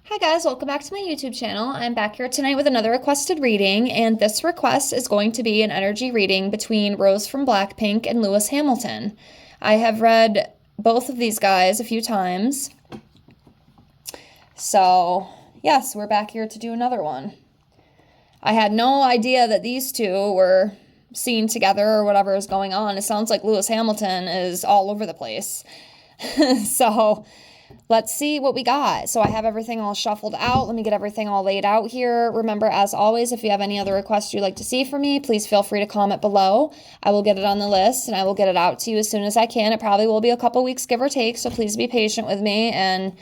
Hi guys, welcome back to my YouTube channel. I'm back here tonight with another requested reading, and this request is going to be an energy reading between Rose from Blackpink and Lewis Hamilton. I have read both of these guys a few times, so yes, we're back here to do another one. I had no idea that these two were seen together or whatever is going on. It sounds like Lewis Hamilton is all over the place. So let's see what we got. So I have everything all shuffled out. Let me get everything all laid out here. Remember, as always, if you have any other requests you'd like to see from me, please feel free to comment below. I will get it on the list and I will get it out to you as soon as I can. It probably will be a couple weeks, give or take, so please be patient with me and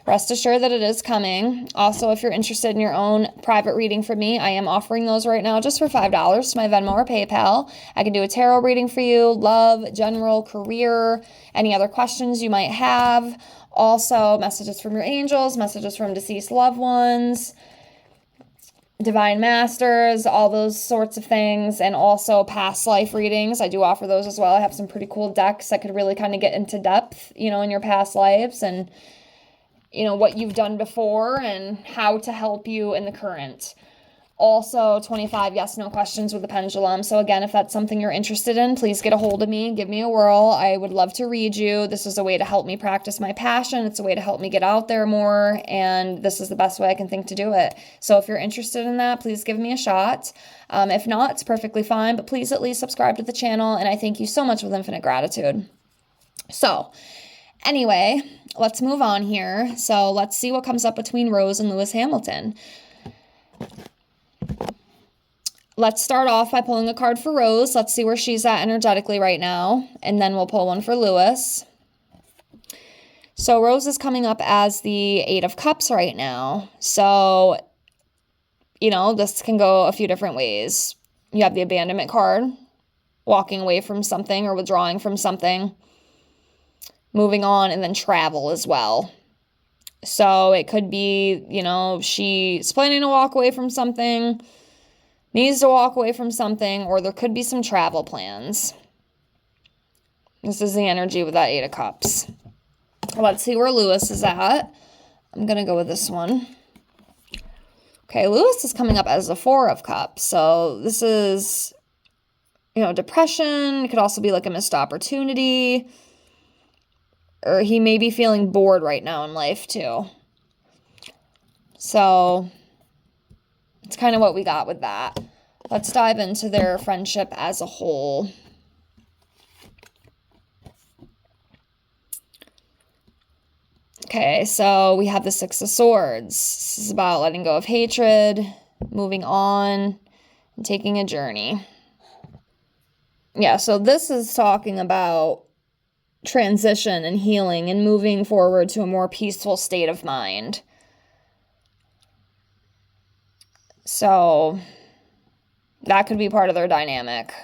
rest assured that it is coming. Also, if you're interested in your own private reading from me, I am offering those right now just for $5 to my Venmo or PayPal. I can do a tarot reading for you, love, general, career, any other questions you might have. Also, messages from your angels, messages from deceased loved ones, divine masters, all those sorts of things, and also past life readings. I do offer those as well. I have some pretty cool decks that could really kind of get into depth, in your past lives and what you've done before and how to help you in the current. Also, 25 yes, no questions with the pendulum. So again, if that's something you're interested in, please get a hold of me, give me a whirl. I would love to read you. This is a way to help me practice my passion. It's a way to help me get out there more, and this is the best way I can think to do it. So if you're interested in that, please give me a shot. If not, it's perfectly fine, but please at least subscribe to the channel, and I thank you so much with infinite gratitude. So anyway, let's move on here. So let's see what comes up between Rose and Lewis Hamilton. Let's start off by pulling a card for Rose. Let's see where she's at energetically right now. And then we'll pull one for Lewis. So Rose is coming up as the Eight of Cups right now. So, this can go a few different ways. You have the abandonment card, walking away from something or withdrawing from something, moving on, and then travel as well. So it could be, she's planning to walk away from something, needs to walk away from something, or there could be some travel plans. This is the energy with that Eight of Cups. Let's see where Lewis is at. I'm going to go with this one. Okay, Lewis is coming up as the Four of Cups. So this is, depression. It could also be like a missed opportunity. Or he may be feeling bored right now in life too. So it's kind of what we got with that. Let's dive into their friendship as a whole. Okay, so we have the Six of Swords. This is about letting go of hatred, moving on, and taking a journey. Yeah, so this is talking about transition and healing and moving forward to a more peaceful state of mind. So that could be part of their dynamic.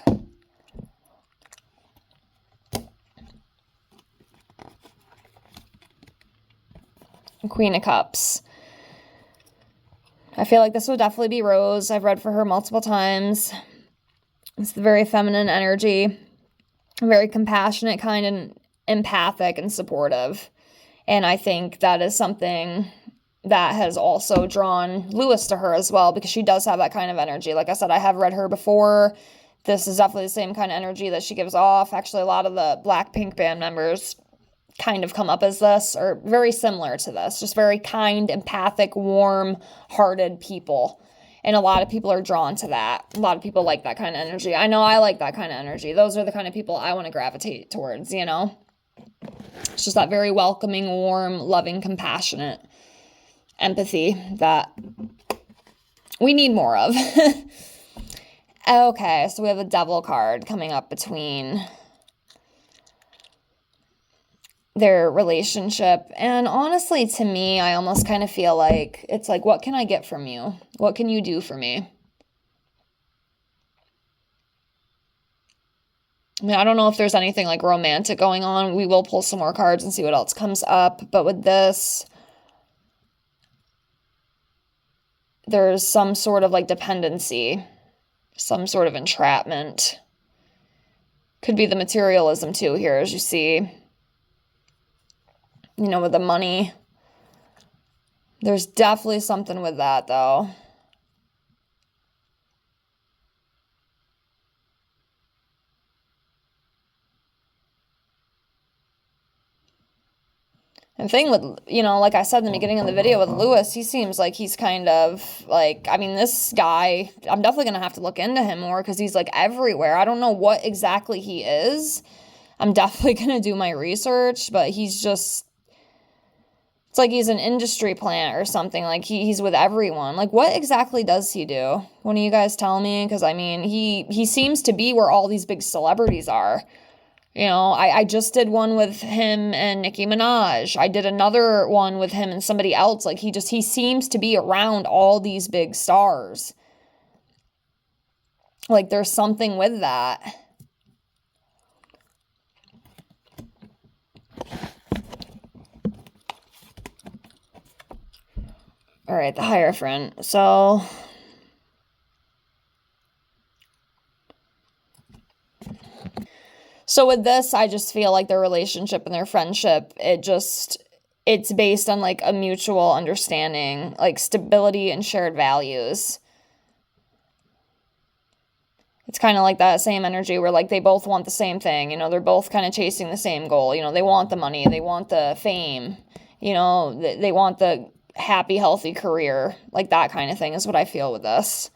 Queen of Cups. I feel like this would definitely be Rose. I've read for her multiple times. It's the very feminine energy, very compassionate, kind, and empathic and supportive. And I think that is something that has also drawn Lewis to her as well, because she does have that kind of energy. Like I said, I have read her before. This is definitely the same kind of energy that she gives off. Actually, a lot of the Blackpink band members kind of come up as this, or very similar to this. Just very kind, empathic, warm-hearted people. And a lot of people are drawn to that. A lot of people like that kind of energy. I know I like that kind of energy. Those are the kind of people I want to gravitate towards, It's just that very welcoming, warm, loving, compassionate empathy that we need more of. Okay, so we have a Devil card coming up between their relationship. And honestly, to me, I almost kind of feel like it's like, what can I get from you? What can you do for me? I mean, I don't know if there's anything like romantic going on. We will pull some more cards and see what else comes up. But with this, there's some sort of like dependency, some sort of entrapment. Could be the materialism too here, as you see. With the money. There's definitely something with that, though. And thing with, like I said in the beginning of the video with Lewis, he seems like he's kind of like, I mean, this guy, I'm definitely going to have to look into him more because he's like everywhere. I don't know what exactly he is. I'm definitely going to do my research, but he's just, it's like he's an industry plant or something. Like he's with everyone. Like what exactly does he do? One of you guys tell me? Because I mean, he seems to be where all these big celebrities are. I just did one with him and Nicki Minaj. I did another one with him and somebody else. Like he seems to be around all these big stars. Like there's something with that. All right, the Hierophant. So with this, I just feel like their relationship and their friendship, it's based on like a mutual understanding, like stability and shared values. It's kind of like that same energy where like they both want the same thing, they're both kind of chasing the same goal. They want the money, they want the fame, they want the happy, healthy career. Like that kind of thing is what I feel with this.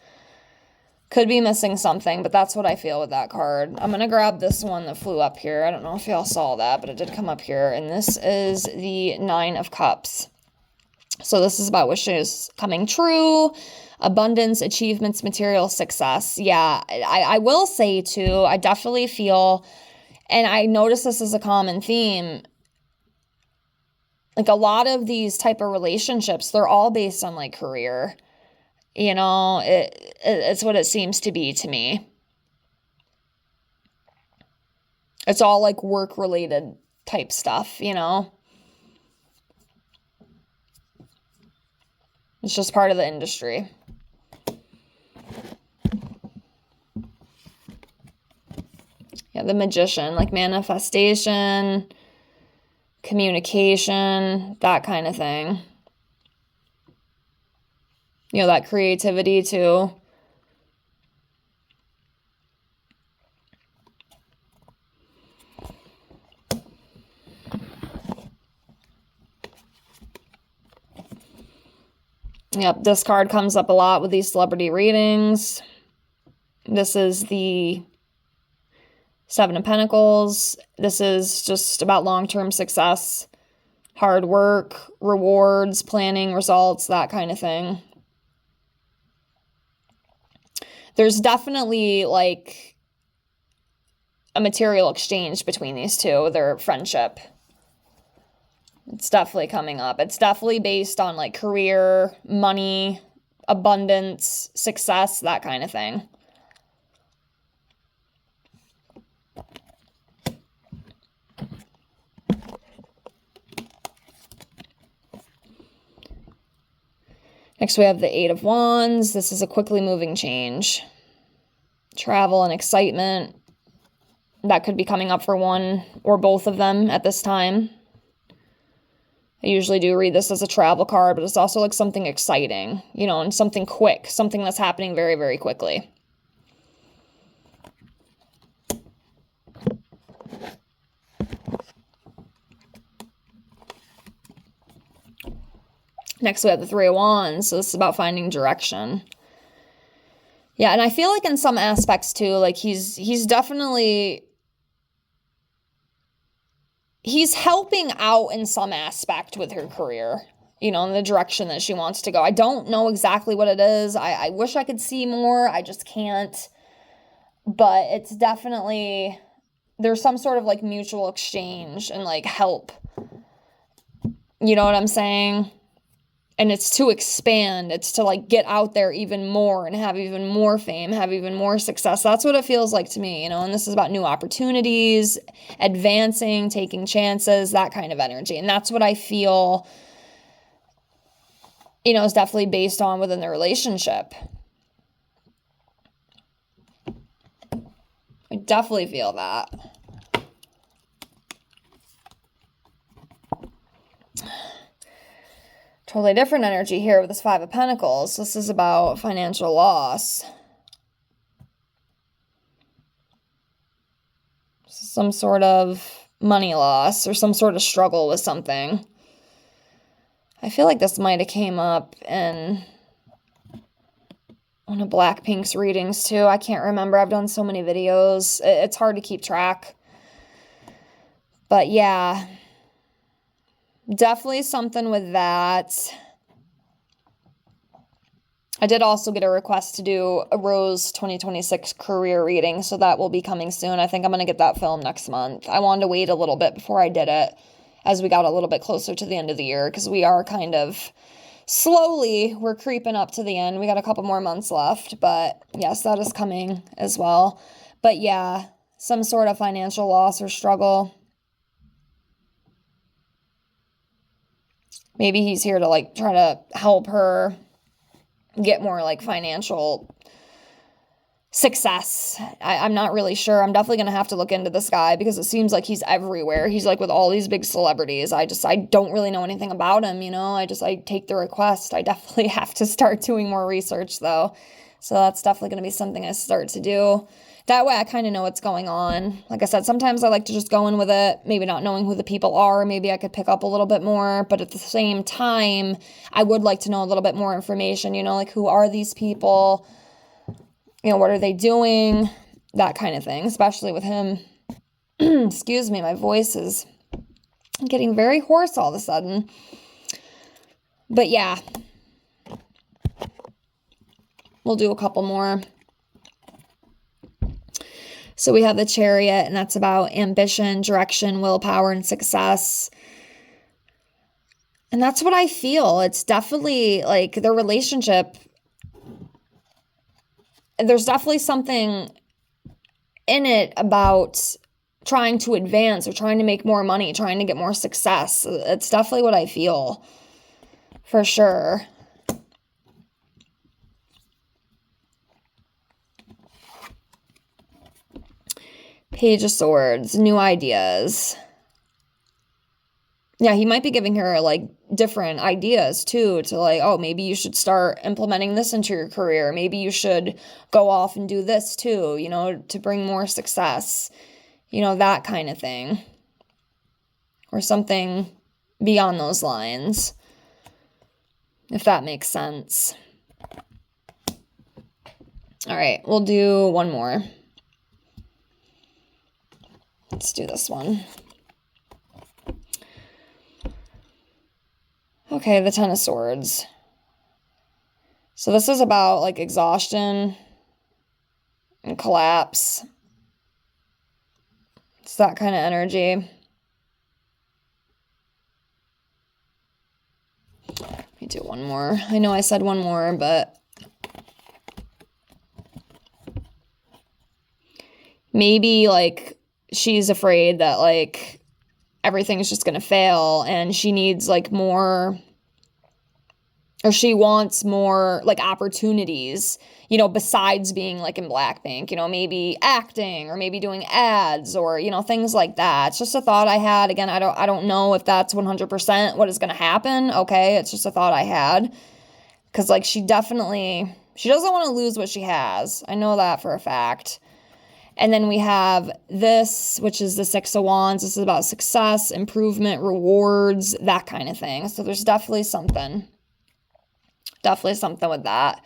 Could be missing something, but that's what I feel with that card. I'm going to grab this one that flew up here. I don't know if y'all saw that, but it did come up here. And this is the 9 of Cups. So this is about wishes coming true, abundance, achievements, material success. Yeah, I will say too, I definitely feel, and I notice this as a common theme, like a lot of these type of relationships, they're all based on like career. It's what it seems to be to me. It's all like work related type stuff, It's just part of the industry. Yeah, the Magician, like manifestation, communication, that kind of thing. That creativity too. Yep, this card comes up a lot with these celebrity readings. This is the 7 of Pentacles. This is just about long-term success, hard work, rewards, planning, results, that kind of thing. There's definitely like a material exchange between these two, their friendship. It's definitely coming up. It's definitely based on like career, money, abundance, success, that kind of thing. Next, we have the 8 of Wands. This is a quickly moving change. Travel and excitement. That could be coming up for one or both of them at this time. I usually do read this as a travel card, but it's also like something exciting, and something quick, something that's happening very, very quickly. Next, we have the 3 of Wands. So this is about finding direction. Yeah, and I feel like in some aspects too, like he's definitely, he's helping out in some aspect with her career, in the direction that she wants to go. I don't know exactly what it is. I wish I could see more. I just can't. But it's definitely, there's some sort of like mutual exchange and like help. You know what I'm saying? And it's to expand. It's to like get out there even more and have even more fame, have even more success. That's what it feels like to me, and this is about new opportunities, advancing, taking chances, that kind of energy. And that's what I feel, is definitely based on within the relationship. I definitely feel that. Totally different energy here with this Five of Pentacles. This is about financial loss. Some sort of money loss or some sort of struggle with something. I feel like this might have came up in one of Blackpink's readings too. I can't remember. I've done so many videos. It's hard to keep track. But yeah, definitely something with that. I did also get a request to do a Rose 2026 career reading, so that will be coming soon. I think I'm going to get that film next month. I wanted to wait a little bit before I did it as we got a little bit closer to the end of the year, because we are kind of slowly, we're creeping up to the end. We got a couple more months left, but yes, that is coming as well. But yeah, some sort of financial loss or struggle. Maybe he's here to like try to help her get more like financial success. I'm not really sure. I'm definitely going to have to look into this guy because it seems like he's everywhere. He's like with all these big celebrities. I don't really know anything about him, you know. I take the request. I definitely have to start doing more research though. So that's definitely going to be something I start to do. That way I kind of know what's going on. Like I said, sometimes I like to just go in with it, maybe not knowing who the people are. Maybe I could pick up a little bit more. But at the same time, I would like to know a little bit more information, you know, like who are these people? You know, what are they doing? That kind of thing, especially with him. Excuse me, my voice is getting very hoarse all of a sudden. But yeah, we'll do a couple more. So we have the Chariot, and that's about ambition, direction, willpower, and success. And that's what I feel. It's definitely like their relationship. There's definitely something in it about trying to advance or trying to make more money, trying to get more success. It's definitely what I feel, for sure. Page of Swords, new ideas. Yeah, he might be giving her like different ideas too, to like, oh, maybe you should start implementing this into your career. Maybe you should go off and do this too, you know, to bring more success, you know, that kind of thing. Or something beyond those lines, if that makes sense. All right, we'll do one more. Let's do this one. Okay, the Ten of Swords. So this is about like exhaustion and collapse. It's that kind of energy. Let me do one more. I know I said one more, but maybe like she's afraid that like everything's just going to fail and she needs like more, or she wants more like opportunities, you know, besides being like in Blackpink, you know, maybe acting or maybe doing ads or, you know, things like that. It's just a thought I had. Again, I don't know if that's 100% what is going to happen. Okay. It's just a thought I had. 'Cause like she doesn't want to lose what she has. I know that for a fact. And then we have this, which is the Six of Wands. This is about success, improvement, rewards, that kind of thing. So there's definitely something with that.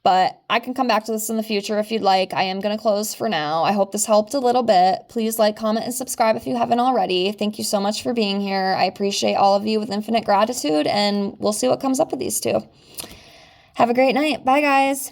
But I can come back to this in the future if you'd like. I am going to close for now. I hope this helped a little bit. Please like, comment, and subscribe if you haven't already. Thank you so much for being here. I appreciate all of you with infinite gratitude, and we'll see what comes up with these two. Have a great night. Bye, guys.